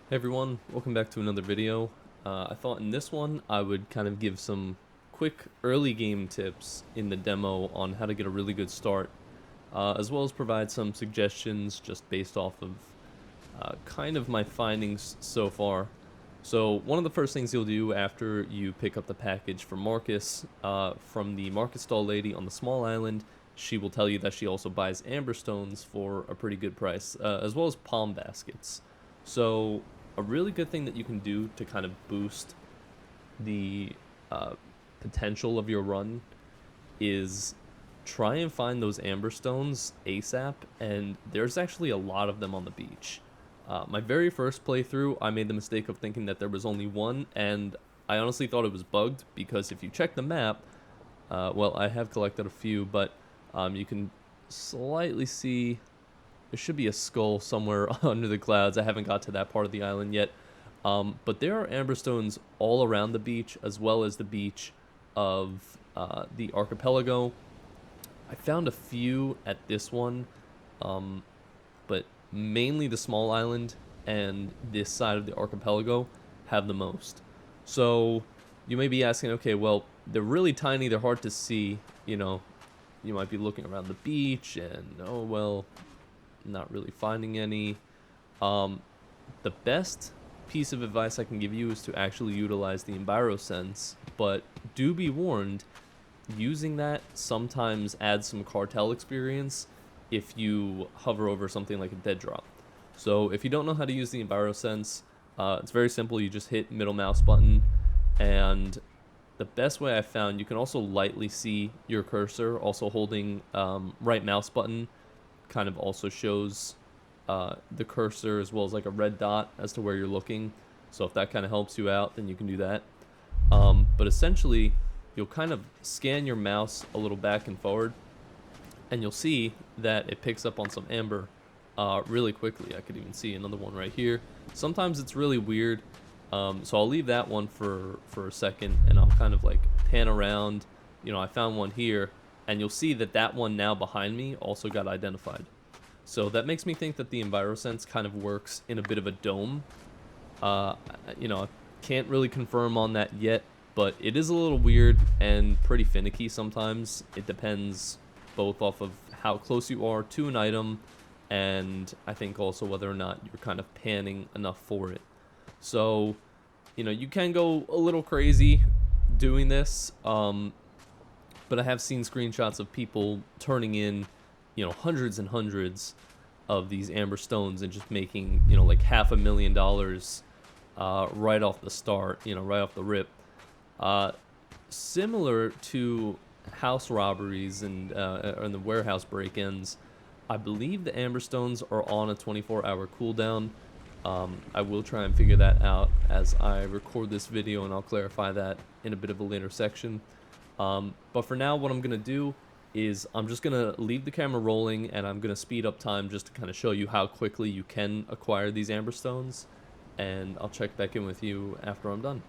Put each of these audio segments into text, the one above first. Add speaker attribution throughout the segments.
Speaker 1: Hey everyone, welcome back to another video. I thought in this one I would kind of give some quick early game tips in the demo on how to get a really good start, as well as provide some suggestions just based off of kind of my findings so far. So one of the first things you'll do after you pick up the package for Marcus, from the market stall lady on the small island, she will tell you that she also buys amber stones for a pretty good price, as well as palm baskets. So a really good thing that you can do to kind of boost the potential of your run is try and find those amber stones ASAP, and there's actually a lot of them on the beach. My very first playthrough, I made the mistake of thinking that there was only one, and I honestly thought it was bugged, because if you check the map, well, I have collected a few, but you can slightly see there should be a skull somewhere under the clouds. I haven't got to that part of the island yet. But there are amber stones all around the beach, as well as the beach of the archipelago. I found a few at this one, but mainly the small island and this side of the archipelago have the most. So you may be asking, okay, well, they're really tiny, they're hard to see, you might be looking around the beach and, oh, well, not really finding any. The best piece of advice I can give you is to actually utilize the Enviro sense, but do be warned, using that sometimes adds some cartel experience if you hover over something like a dead drop. So if you don't know how to use the Enviro sense, it's very simple. You just hit middle mouse button, and the best way I've found, you can also lightly see your cursor. Also holding right mouse button kind of also shows the cursor, as well as like a red dot as to where you're looking. So if that kind of helps you out, then you can do that. But essentially, you'll kind of scan your mouse a little back and forward, and you'll see that it picks up on some amber really quickly. I could even see another one right here. Sometimes it's really weird, so I'll leave that one for a second, and I'll kind of like pan around. I found one here, and you'll see that that one now behind me also got identified. So that makes me think that the EnviroSense kind of works in a bit of a dome. I can't really confirm on that yet, but it is a little weird and pretty finicky sometimes. It depends both off of how close you are to an item, and I think also whether or not you're kind of panning enough for it. So, you can go a little crazy doing this, but I have seen screenshots of people turning in, hundreds and hundreds of these amber stones and just making, like $500,000 right off the start, right off the rip. Similar to house robberies and the warehouse break-ins, I believe the amber stones are on a 24-hour cooldown. I will try and figure that out as I record this video, and I'll clarify that in a bit of a later section. But for now, what I'm going to do is I'm just going to leave the camera rolling, and I'm going to speed up time just to kind of show you how quickly you can acquire these amber stones, and I'll check back in with you after I'm done.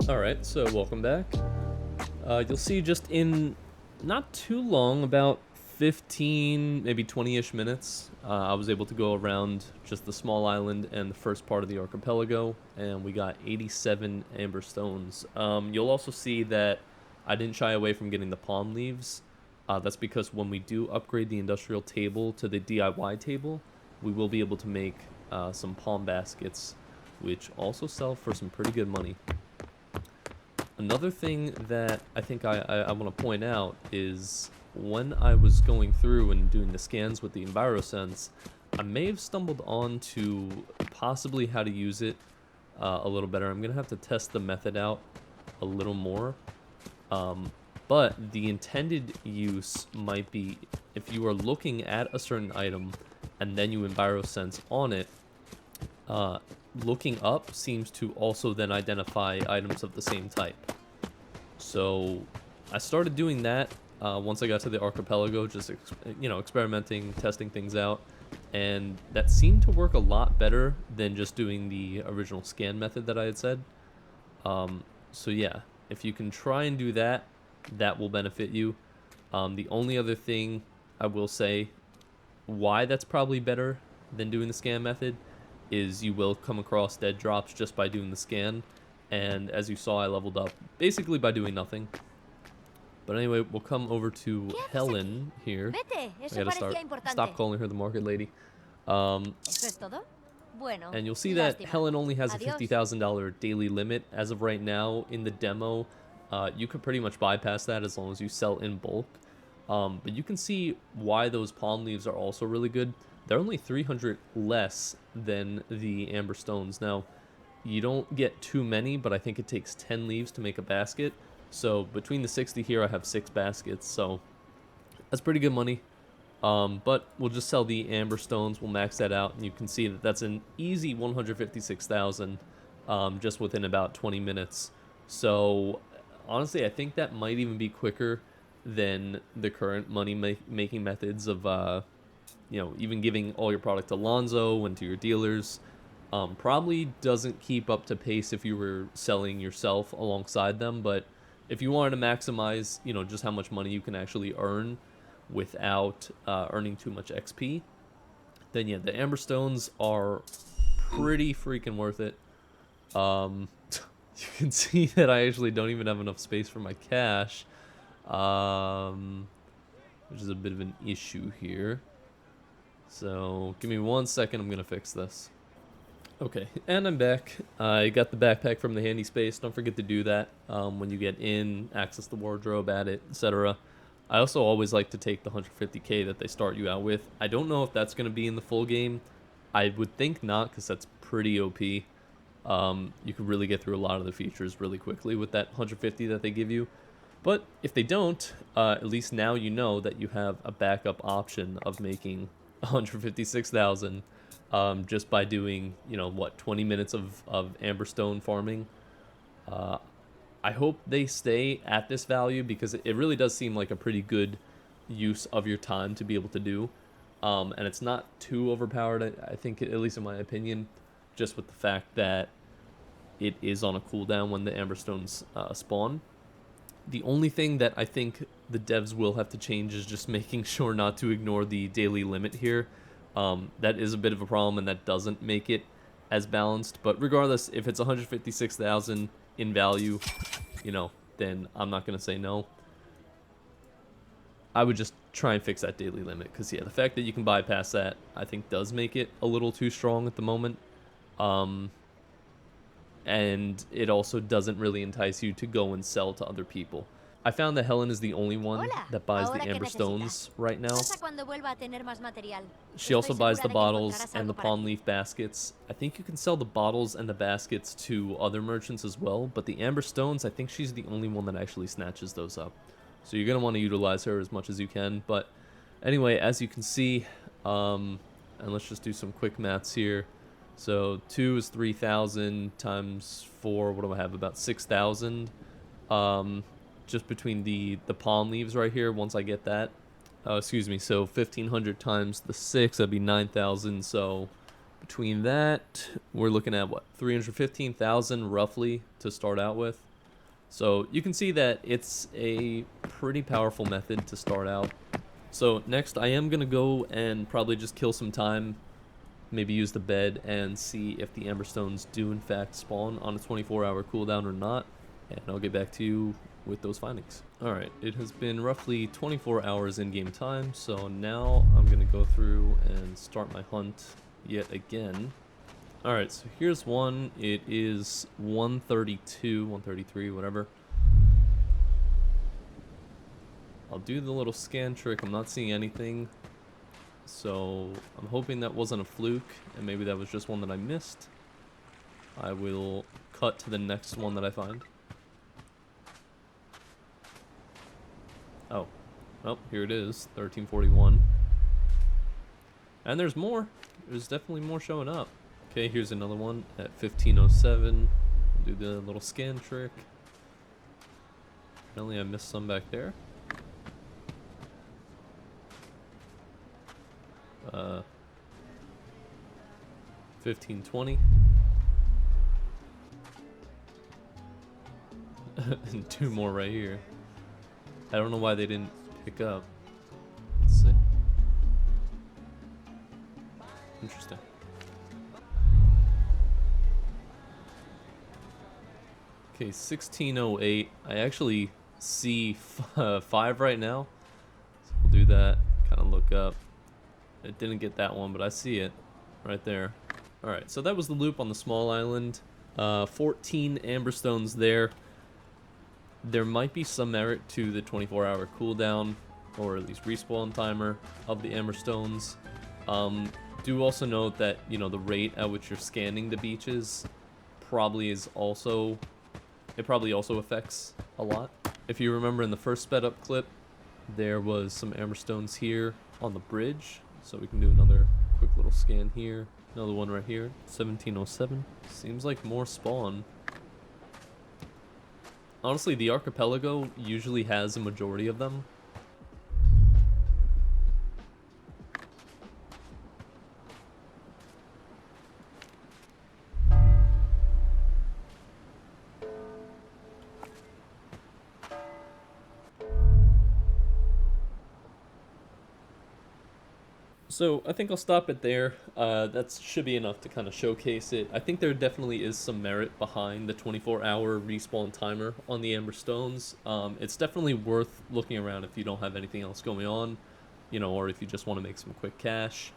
Speaker 1: Alright, so welcome back. You'll see just in not too long, about 15, maybe 20-ish minutes, I was able to go around just the small island and the first part of the archipelago, and we got 87 amber stones. You'll also see that I didn't shy away from getting the palm leaves. That's because when we do upgrade the industrial table to the DIY table, we will be able to make some palm baskets, which also sell for some pretty good money. Another thing that I think I want to point out is when I was going through and doing the scans with the EnviroSense, I may have stumbled on to possibly how to use it a little better. I'm going to have to test the method out a little more. But the intended use might be if you are looking at a certain item and then you EnviroSense on it, looking up seems to also then identify items of the same type. So I started doing that once I got to the archipelago, just experimenting, testing things out, and that seemed to work a lot better than just doing the original scan method that I had said. So yeah, if you can try and do that, that will benefit you. The only other thing I will say why that's probably better than doing the scan method is you will come across dead drops just by doing the scan, and as you saw, I leveled up basically by doing nothing. But anyway, we'll come over to Helen here. I gotta stop calling her the market lady. And you'll see that Helen only has a $50,000 daily limit as of right now in the demo. You could pretty much bypass that as long as you sell in bulk. But you can see why those palm leaves are also really good. They're only 300 less than the amber stones. Now, you don't get too many, but I think it takes 10 leaves to make a basket. So between the 60 here, I have 6 baskets. So that's pretty good money. But we'll just sell the amber stones. We'll max that out, and you can see that that's an easy 156,000 just within about 20 minutes. So honestly, I think that might even be quicker than the current money-making methods of, even giving all your product to Lonzo and to your dealers. Probably doesn't keep up to pace if you were selling yourself alongside them, but if you wanted to maximize, just how much money you can actually earn without earning too much XP, then yeah, the amber stones are pretty freaking worth it. You can see that I actually don't even have enough space for my cash, which is a bit of an issue here. So give me 1 second, I'm gonna fix this. Okay, and I'm back. I got the backpack from the handy space. Don't forget to do that when you get in, access the wardrobe, add it, etc. I also always like to take the 150k that they start you out with. I don't know if that's going to be in the full game. I would think not, because that's pretty OP. You can really get through a lot of the features really quickly with that 150 that they give you. But if they don't, at least now you know that you have a backup option of making 156,000 just by doing, 20 minutes of amberstone farming. I hope they stay at this value, because it really does seem like a pretty good use of your time to be able to do. And it's not too overpowered, I think, at least in my opinion, just with the fact that it is on a cooldown when the amberstones spawn. The only thing that I think the devs will have to change is just making sure not to ignore the daily limit here. That is a bit of a problem, and that doesn't make it as balanced. But regardless, if it's 156,000 in value, you know, then I'm not going to say no. I would just try and fix that daily limit, because yeah, the fact that you can bypass that, I think, does make it a little too strong at the moment. And it also doesn't really entice you to go and sell to other people. I found that Helen is the only one that buys the amber stones right now. She also buys the bottles and the palm leaf baskets. I think you can sell the bottles and the baskets to other merchants as well, but the amber stones, I think she's the only one that actually snatches those up. So you're going to want to utilize her as much as you can. But anyway, as you can see, and let's just do some quick maths here. So 2 is 3,000 times 4, what do I have, about 6,000. Just between the palm leaves right here, once I get that. Excuse me, so 1,500 times the 6, that'd be 9,000. So between that, we're looking at, what, 315,000 roughly to start out with. So you can see that it's a pretty powerful method to start out. So next, I am going to go and probably just kill some time, maybe use the bed and see if the amber stones do in fact spawn on a 24-hour cooldown or not, and I'll get back to you with those findings. Alright, it has been roughly 24 hours in-game time, so now I'm going to go through and start my hunt yet again. Alright, so here's one. It is 132, 133, whatever. I'll do the little scan trick. I'm not seeing anything. So I'm hoping that wasn't a fluke, and maybe that was just one that I missed. I will cut to the next one that I find. Oh, well, here it is, 1341. And there's more. There's definitely more showing up. Okay, here's another one at 1507. Do the little scan trick. Apparently I missed some back there. 1520. And 2 more right here. I don't know why they didn't pick up. Let's see. Interesting. Okay, 1608. I actually see 5 right now. So we'll do that. Kind of look up. It didn't get that one, but I see it right there. Alright, so that was the loop on the small island. 14 amber stones there. There might be some merit to the 24-hour cooldown, or at least respawn timer of the amber stones. Do also note that, you know, the rate at which you're scanning the beaches probably also affects a lot. If you remember in the first sped up clip, there was some amber stones here on the bridge. So we can do another quick little scan here. Another one right here, 1707. Seems like more spawn. Honestly, the archipelago usually has a majority of them. So I think I'll stop it there. That should be enough to kind of showcase it. I think there definitely is some merit behind the 24-hour respawn timer on the amber stones. It's definitely worth looking around if you don't have anything else going on, you know, or if you just want to make some quick cash.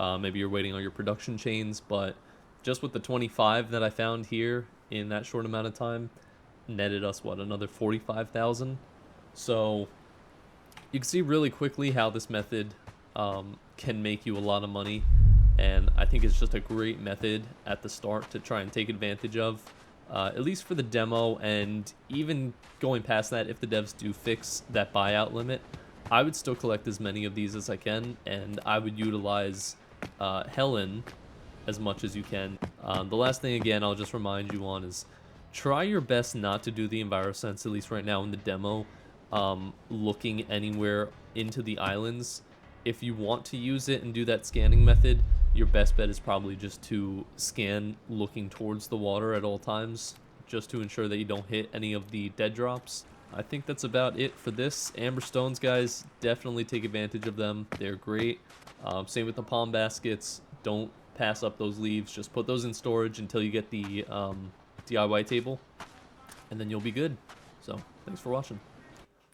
Speaker 1: Maybe you're waiting on your production chains, but just with the 25 that I found here in that short amount of time, netted us, what, another 45,000? So you can see really quickly how this method can make you a lot of money, and I think it's just a great method at the start to try and take advantage of, at least for the demo, and even going past that, if the devs do fix that buyout limit, I would still collect as many of these as I can, and I would utilize Helen as much as you can. The last thing, again, I'll just remind you on is try your best not to do the Enviro sense, at least right now in the demo, looking anywhere into the islands. If you want to use it and do that scanning method, your best bet is probably just to scan looking towards the water at all times, just to ensure that you don't hit any of the dead drops. I think that's about it for this. Amber stones, guys, definitely take advantage of them. They're great. Same with the palm baskets. Don't pass up those leaves. Just put those in storage until you get the DIY table, and then you'll be good. So, thanks for watching.